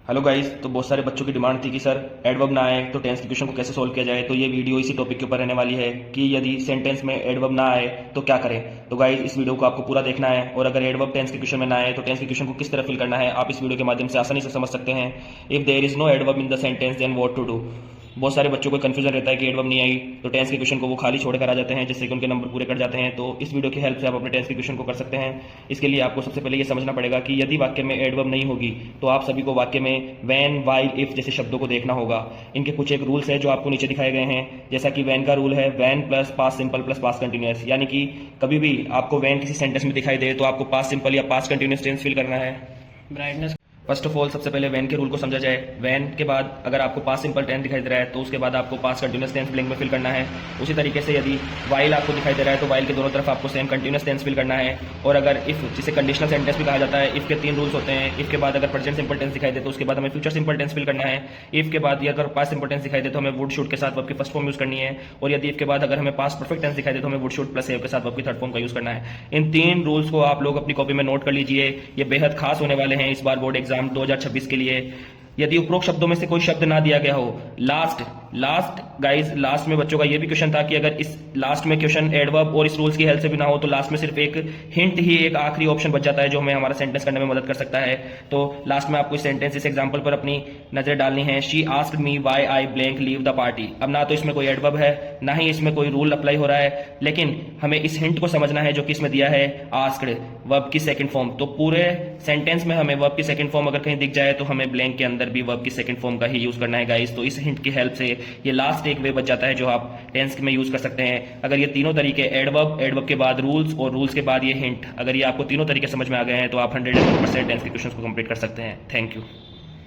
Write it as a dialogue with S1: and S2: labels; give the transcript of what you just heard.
S1: Hello guys. तो बहुत सारे बच्चों की डिमांड थी कि सर एडवर्ब ना आए तो टेंस के क्वेश्चन को कैसे सोल्व किया जाए। तो ये वीडियो इसी टॉपिक के ऊपर रहने वाली है कि यदि सेंटेंस में एडवर्ब ना आए तो क्या करें। तो गाइस इस वीडियो को आपको पूरा देखना है, और अगर एडवर्ब टेंस के क्वेश्चन में ना आए तो टेंस के क्वेश्चन को किस तरह फिल करना है आप इस वीडियो के माध्यम से आसानी से समझ सकते हैं। If there is no adverb in the sentence then what to do. बहुत सारे बच्चों को कंफ्यूजन रहता है कि एडवर्ब नहीं आई तो टेंस के क्वेश्चन को वो खाली छोड़कर आ जाते हैं, जिससे कि उनके नंबर पूरे कट जाते हैं। तो इस वीडियो की हेल्प से आप अपने टेंस के क्वेश्चन को कर सकते हैं। इसके लिए आपको सबसे पहले ये समझना पड़ेगा कि यदि वाक्य में एडवर्ब नहीं होगी तो आप सभी को वाक्य में वैन, वाइल, इफ जैसे शब्दों को देखना होगा। इनके कुछ एक रूल्स है जो आपको नीचे दिखाए गए हैं। जैसा कि वैन का रूल है when plus past simple plus past continuous, यानी कि कभी भी आपको वैन किसी सेंटेंस में दिखाई दे तो आपको पास्ट सिंपल या पास्ट कंटिन्यूअस टेंस फिल करना है। ब्राइटनेस फर्स्ट ऑफ ऑल सबसे पहले वैन के रूल को समझा जाए। वैन के बाद अगर आपको पास्ट सिंपल टेंस दिखाई दे रहा है तो उसके बाद आपको पास्ट कंटिन्यूअस टेंस ब्लैंक में फिल करना है। उसी तरीके से यदि वाइल आपको दिखाई दे रहा है तो वाइल के दोनों तरफ आपको सेम कंटिन्यूअस टेंस फिल करना है। और अगर इफ, जिसे कंडीशनल सेंटेंस भी कहा जाता है, इफ के 3 रूल्स होते हैं। इफ के बाद अगर प्रेजेंट सिंपल टेंस दिखाई दे तो उसके बाद हमें फ्यूचर सिंपल टेंस फिल करना है। इफ के बाद अगर पास्ट सिंपल टेंस दिखाई दे तो हमें वुड शुड के साथ वर्ब की फर्स्ट फॉर्म यूज करनी है। और यदि इफ के बाद अगर हमें पास्ट परफेक्ट टेंस दिखाई दे तो हमें वुड शुड प्लस हैव के साथ वर्ब की थर्ड फॉर्म का यूज करना है। इन 3 रूल्स को आप लोग अपनी कॉपी में नोट कर लीजिए, ये बेहद खास होने वाले हैं इस बार बोर्ड एग्जाम 2026 के लिए। यदि उपरोक्त शब्दों में से कोई शब्द ना दिया गया हो, लास्ट गाइज लास्ट में बच्चों का ये भी क्वेश्चन था कि अगर इस लास्ट में क्वेश्चन एडवर्ब और इस रूल्स की हेल्प से भी ना हो तो लास्ट में सिर्फ एक हिंट ही, एक आखिरी ऑप्शन बच जाता है जो हमें हमारा सेंटेंस करने में मदद कर सकता है। तो लास्ट में आपको इस सेंटेंस, इस एग्जांपल पर अपनी नजर डालनी है। She asked me why I blank leave the party. अब ना तो इसमें कोई एडवर्ब है ना ही इसमें कोई रूल अप्लाई हो रहा है, लेकिन हमें इस हिंट को समझना है जो कि इसमें दिया है आस्क्ड, वर्ब की सेकंड फॉर्म। तो पूरे सेंटेंस में हमें वर्ब की सेकंड फॉर्म अगर कहीं दिख जाए तो हमें ब्लैंक के अंदर भी वर्ब की सेकंड फॉर्म का ही यूज करना है गाइस। तो इस हिंट की हेल्प से ये लास्ट एक वे बच जाता है जो आप टेंस में यूज कर सकते हैं। अगर ये तीनों तरीके एडवर्ब के बाद रूल्स और रूल्स के बाद ये हिंट, अगर ये आपको तीनों तरीके समझ में आ गए हैं तो आप 100% टेंस के क्वेश्चंस को कंप्लीट कर सकते हैं। Thank you.